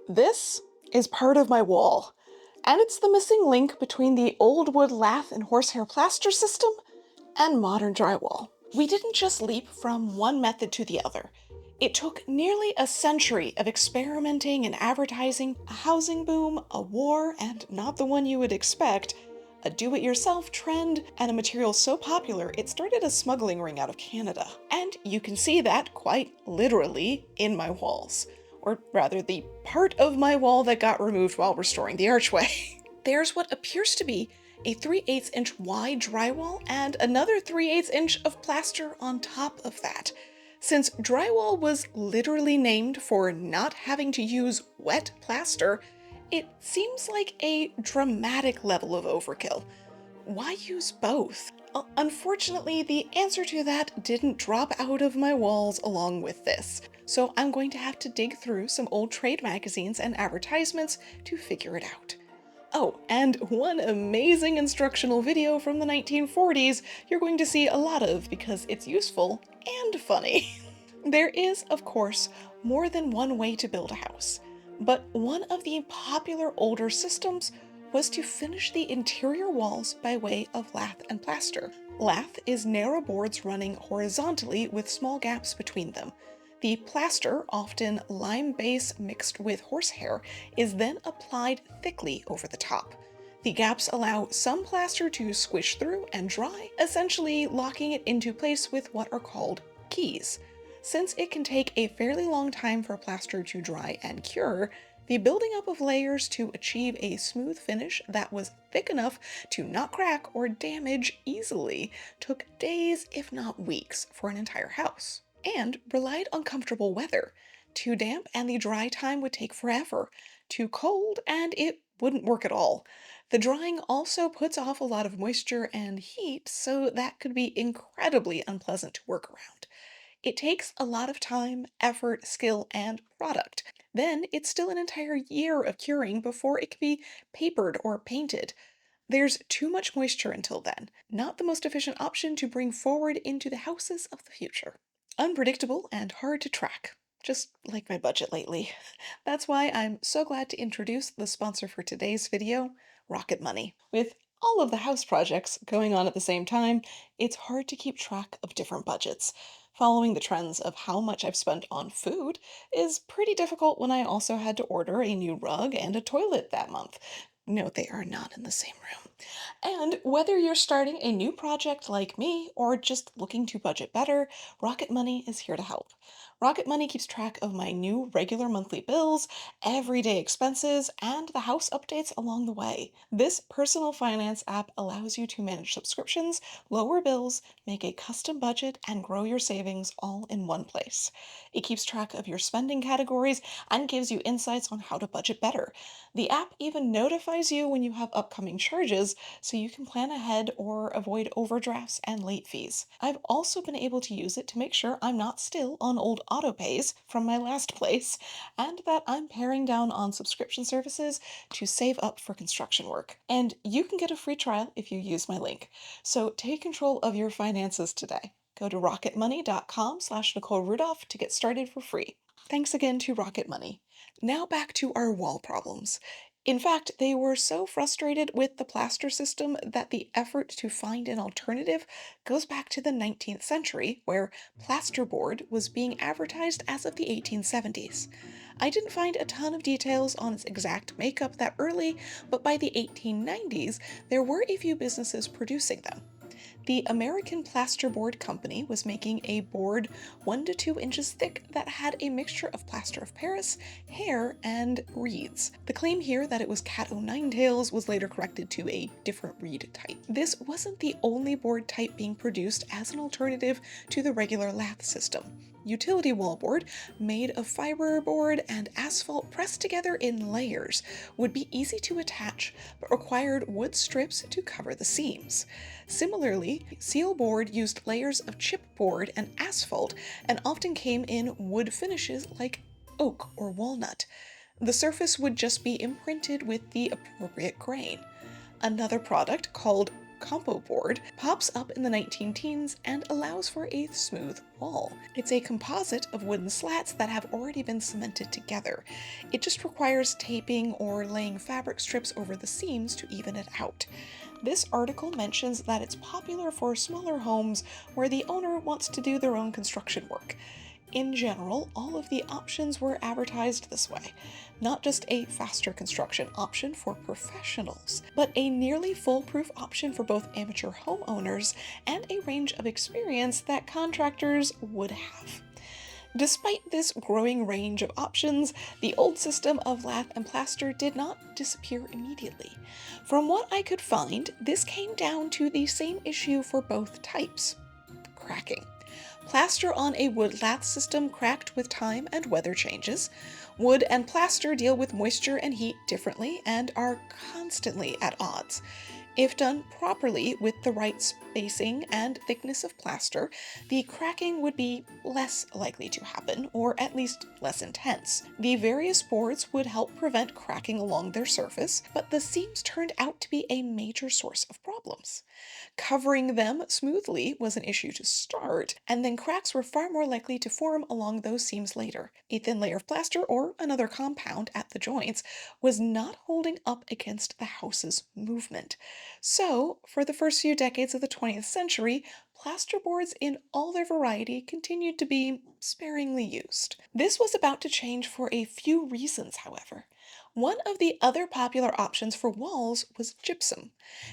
This is part of my wall, and it's the missing link between the old wood lath and horsehair plaster system and modern drywall. We didn't just leap from one method to the other. It took nearly a century of experimenting and advertising, a housing boom, a war, and not the one you would expect, a do-it-yourself trend, and a material so popular it started a smuggling ring out of Canada. And you can see that, quite literally, in my walls. Or rather, the part of my wall that got removed while restoring the archway. There's what appears to be a 3/8 inch wide drywall and another 3/8 inch of plaster on top of that. Since drywall was literally named for not having to use wet plaster, it seems like a dramatic level of overkill. Why use both? Unfortunately, the answer to that didn't drop out of my walls along with this, so I'm going to have to dig through some old trade magazines and advertisements to figure it out. Oh, and one amazing instructional video from the 1940s you're going to see a lot of because it's useful and funny. There is, of course, more than one way to build a house, but one of the popular older systems was to finish the interior walls by way of lath and plaster. Lath is narrow boards running horizontally with small gaps between them. The plaster, often lime base mixed with horsehair, is then applied thickly over the top. The gaps allow some plaster to squish through and dry, essentially locking it into place with what are called keys. Since it can take a fairly long time for plaster to dry and cure, the building up of layers to achieve a smooth finish that was thick enough to not crack or damage easily took days, if not weeks, for an entire house. And relied on comfortable weather. Too damp and the dry time would take forever. Too cold and it wouldn't work at all. The drying also puts off a lot of moisture and heat, so that could be incredibly unpleasant to work around. It takes a lot of time, effort, skill, and product. Then it's still an entire year of curing before it can be papered or painted. There's too much moisture until then, not the most efficient option to bring forward into the houses of the future. Unpredictable and hard to track, just like my budget lately. That's why I'm so glad to introduce the sponsor for today's video, Rocket Money. With all of the house projects going on at the same time, it's hard to keep track of different budgets. Following the trends of how much I've spent on food is pretty difficult when I also had to order a new rug and a toilet that month. No, they are not in the same room. And whether you're starting a new project like me or just looking to budget better, Rocket Money is here to help. Rocket Money keeps track of my new regular monthly bills, everyday expenses, and the house updates along the way. This personal finance app allows you to manage subscriptions, lower bills, make a custom budget, and grow your savings all in one place. It keeps track of your spending categories and gives you insights on how to budget better. The app even notifies you when you have upcoming charges so you can plan ahead or avoid overdrafts and late fees. I've also been able to use it to make sure I'm not still on old autopays from my last place, and that I'm paring down on subscription services to save up for construction work. And you can get a free trial if you use my link. So take control of your finances today. Go to rocketmoney.com/Nicole Rudolph to get started for free. Thanks again to Rocket Money. Now back to our wall problems. In fact, they were so frustrated with the plaster system that the effort to find an alternative goes back to the 19th century, where plasterboard was being advertised as of the 1870s. I didn't find a ton of details on its exact makeup that early, but by the 1890s, there were a few businesses producing them. The American Plasterboard Company was making a board 1 to 2 inches thick that had a mixture of plaster of Paris, hair, and reeds. The claim here that it was cat o' nine tails was later corrected to a different reed type. This wasn't the only board type being produced as an alternative to the regular lath system. Utility wallboard, made of fiber board and asphalt pressed together in layers, would be easy to attach, but required wood strips to cover the seams. Similarly, seal board used layers of chipboard and asphalt and often came in wood finishes like oak or walnut. The surface would just be imprinted with the appropriate grain. Another product, called compo board, pops up in the 19 teens and allows for a smooth wall. It's a composite of wooden slats that have already been cemented together. It just requires taping or laying fabric strips over the seams to even it out. This article mentions that it's popular for smaller homes where the owner wants to do their own construction work. In general, all of the options were advertised this way. Not just a faster construction option for professionals, but a nearly foolproof option for both amateur homeowners and a range of experience that contractors would have. Despite this growing range of options, the old system of lath and plaster did not disappear immediately. From what I could find, this came down to the same issue for both types: cracking. Plaster on a wood lath system cracked with time and weather changes. Wood and plaster deal with moisture and heat differently and are constantly at odds. If done properly with the right spacing and thickness of plaster, the cracking would be less likely to happen, or at least less intense. The various boards would help prevent cracking along their surface, but the seams turned out to be a major source of problems. Covering them smoothly was an issue to start, and then cracks were far more likely to form along those seams later. A thin layer of plaster or another compound at the joints was not holding up against the house's movement. So, for the first few decades of the 20th century, plasterboards in all their variety continued to be sparingly used. This was about to change for a few reasons, however. One of the other popular options for walls was gypsum.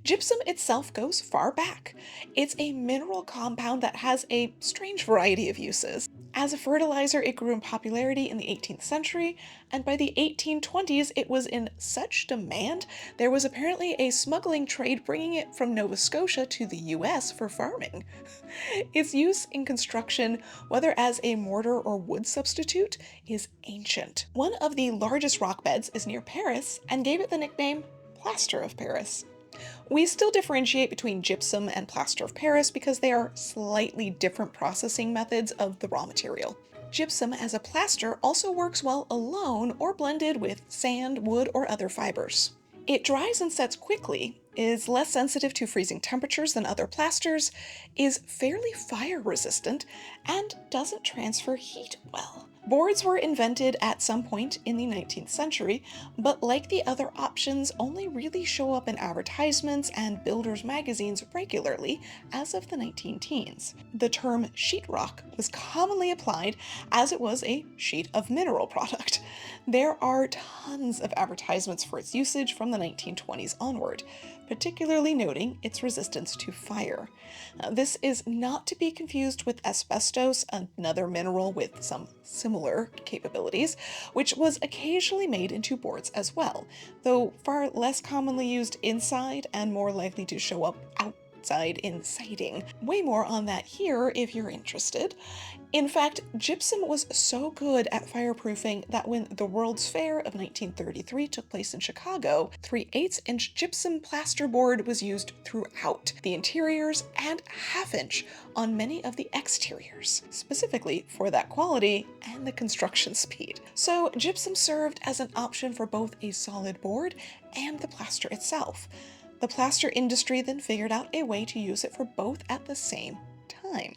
Gypsum itself goes far back. It's a mineral compound that has a strange variety of uses. As a fertilizer, it grew in popularity in the 18th century, and by the 1820s, it was in such demand, there was apparently a smuggling trade bringing it from Nova Scotia to the US for farming. Its use in construction, whether as a mortar or wood substitute, is ancient. One of the largest rock beds is near Paris and gave it the nickname Plaster of Paris. We still differentiate between gypsum and plaster of Paris because they are slightly different processing methods of the raw material. Gypsum as a plaster also works well alone or blended with sand, wood, or other fibers. It dries and sets quickly, is less sensitive to freezing temperatures than other plasters, is fairly fire resistant, and doesn't transfer heat well. Boards were invented at some point in the 19th century, but like the other options, only really show up in advertisements and builders' magazines regularly as of the 19 teens. The term sheetrock was commonly applied as it was a sheet of mineral product. There are tons of advertisements for its usage from the 1920s onward, particularly noting its resistance to fire. This is not to be confused with asbestos, another mineral with some similar capabilities, which was occasionally made into boards as well, though far less commonly used inside and more likely to show up outside in siding. Way more on that here if you're interested. In fact, gypsum was so good at fireproofing that when the World's Fair of 1933 took place in Chicago, 3/8-inch gypsum plasterboard was used throughout the interiors and 1/2 inch on many of the exteriors, specifically for that quality and the construction speed. So gypsum served as an option for both a solid board and the plaster itself. The plaster industry then figured out a way to use it for both at the same time.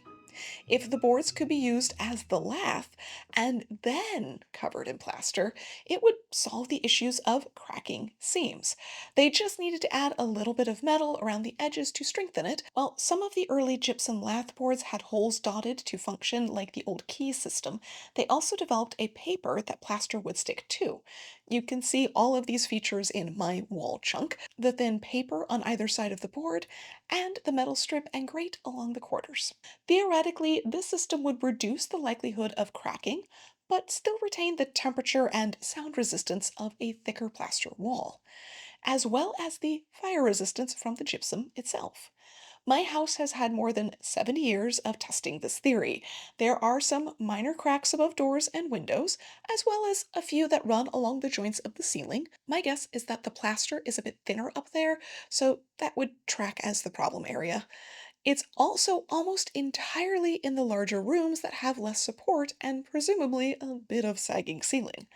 If the boards could be used as the lath and then covered in plaster, it would solve the issues of cracking seams. They just needed to add a little bit of metal around the edges to strengthen it, while some of the early gypsum lath boards had holes dotted to function like the old key system. They also developed a paper that plaster would stick to. You can see all of these features in my wall chunk: the thin paper on either side of the board, and the metal strip and grate along the quarters. Theoretically, this system would reduce the likelihood of cracking, but still retain the temperature and sound resistance of a thicker plaster wall, as well as the fire resistance from the gypsum itself. My house has had more than 70 years of testing this theory. There are some minor cracks above doors and windows, as well as a few that run along the joints of the ceiling. My guess is that the plaster is a bit thinner up there, so that would track as the problem area. It's also almost entirely in the larger rooms that have less support and presumably a bit of sagging ceiling.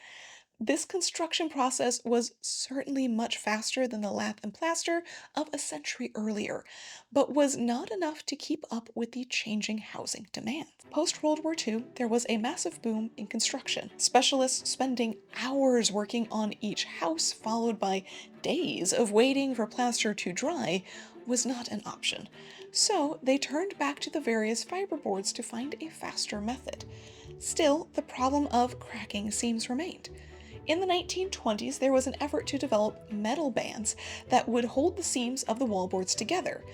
This construction process was certainly much faster than the lath and plaster of a century earlier, but was not enough to keep up with the changing housing demand. Post World War II, there was a massive boom in construction, specialists spending hours working on each house, followed by days of waiting for plaster to dry, was not an option. So they turned back to the various fiberboards to find a faster method. Still, the problem of cracking seams remained. In the 1920s, there was an effort to develop metal bands that would hold the seams of the wallboards together,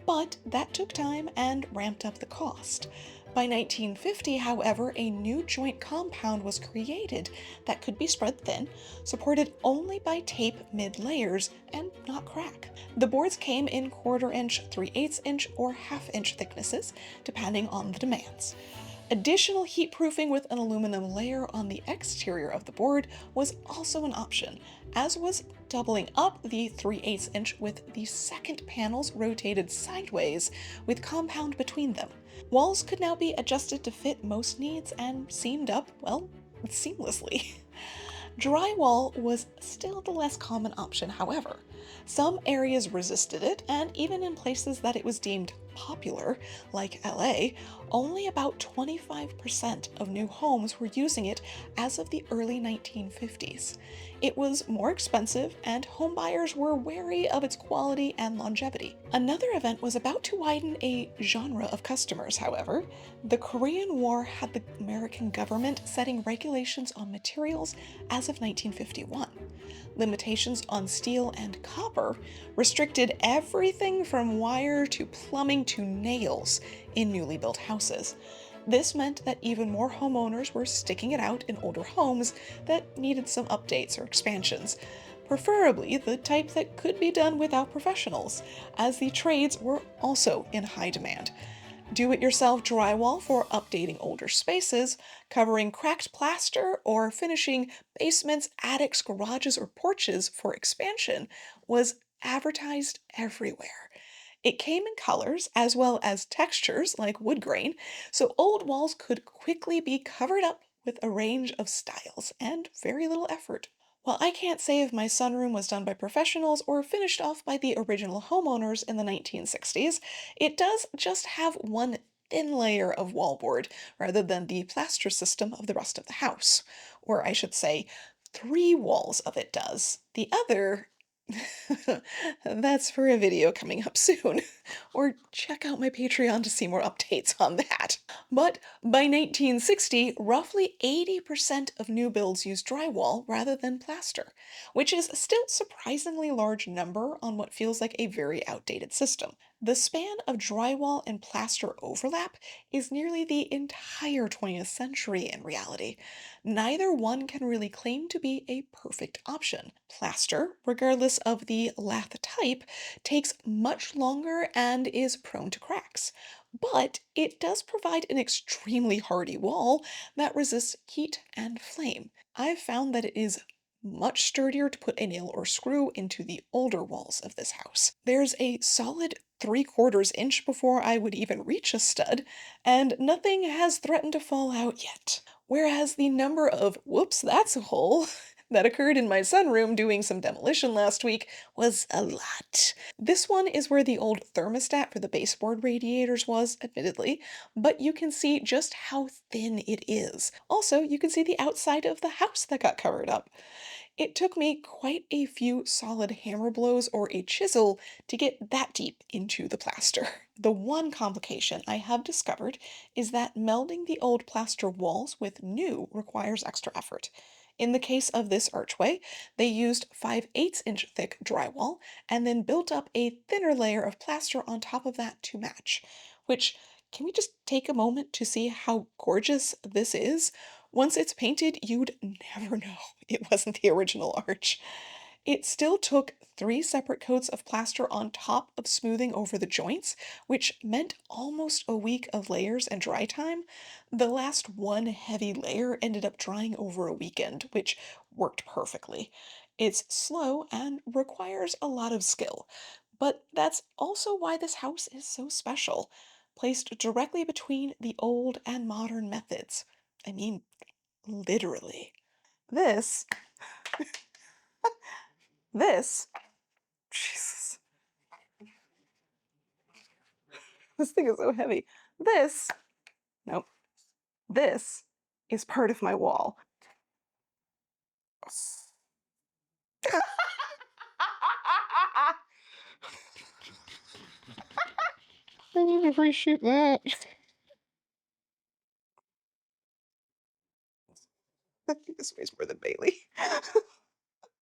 but that took time and ramped up the cost. By 1950, however, a new joint compound was created that could be spread thin, supported only by tape mid layers, and not crack. The boards came in quarter inch, 3/8 inch, or half-inch thicknesses, depending on the demands. Additional heat proofing with an aluminum layer on the exterior of the board was also an option, as was doubling up the 3/8 inch with the second panels rotated sideways with compound between them. Walls could now be adjusted to fit most needs and seamed up, well, seamlessly. Drywall was still the less common option, however. Some areas resisted it, and even in places that it was deemed popular, like LA, only about 25% of new homes were using it as of the early 1950s. It was more expensive, and homebuyers were wary of its quality and longevity. Another event was about to widen a genre of customers, however. The Korean War had the American government setting regulations on materials as of 1951. Limitations on steel and copper restricted everything from wire to plumbing to nails in newly built houses. This meant that even more homeowners were sticking it out in older homes that needed some updates or expansions, preferably the type that could be done without professionals, as the trades were also in high demand. Do-it-yourself drywall for updating older spaces, covering cracked plaster, or finishing basements, attics, garages, or porches for expansion was advertised everywhere. It came in colors as well as textures like wood grain, so old walls could quickly be covered up with a range of styles and very little effort. While I can't say if my sunroom was done by professionals or finished off by the original homeowners in the 1960s, it does just have one thin layer of wallboard rather than the plaster system of the rest of the house. Or I should say, three walls of it does. The other that's for a video coming up soon. Or check out my Patreon to see more updates on that. But by 1960, roughly 80% of new builds use drywall rather than plaster, which is still surprisingly large number on what feels like a very outdated system. The span of drywall and plaster overlap is nearly the entire 20th century in reality. Neither one can really claim to be a perfect option. Plaster, regardless of the lath type, takes much longer and is prone to cracks. But it does provide an extremely hardy wall that resists heat and flame. I've found that it is much sturdier to put a nail or screw into the older walls of this house. There's a solid 3/4 inch before I would even reach a stud, and nothing has threatened to fall out yet. Whereas the number of whoops, that's a hole that occurred in my sunroom doing some demolition last week was a lot. This one is where the old thermostat for the baseboard radiators was, admittedly, but you can see just how thin it is. Also, you can see the outside of the house that got covered up. It took me quite a few solid hammer blows or a chisel to get that deep into the plaster. The one complication I have discovered is that melding the old plaster walls with new requires extra effort. In the case of this archway, they used 5/8 inch thick drywall and then built up a thinner layer of plaster on top of that to match. Which, can we just take a moment to see how gorgeous this is? Once it's painted, you'd never know it wasn't the original arch. It still took three separate coats of plaster on top of smoothing over the joints, which meant almost a week of layers and dry time. The last one heavy layer ended up drying over a weekend, which worked perfectly. It's slow and requires a lot of skill, but that's also why this house is so special, placed directly between the old and modern methods. I mean, literally. This This, Jesus, this thing is so heavy. Nope, this is part of my wall. I need to reshoot that. I think this weighs more than Bailey.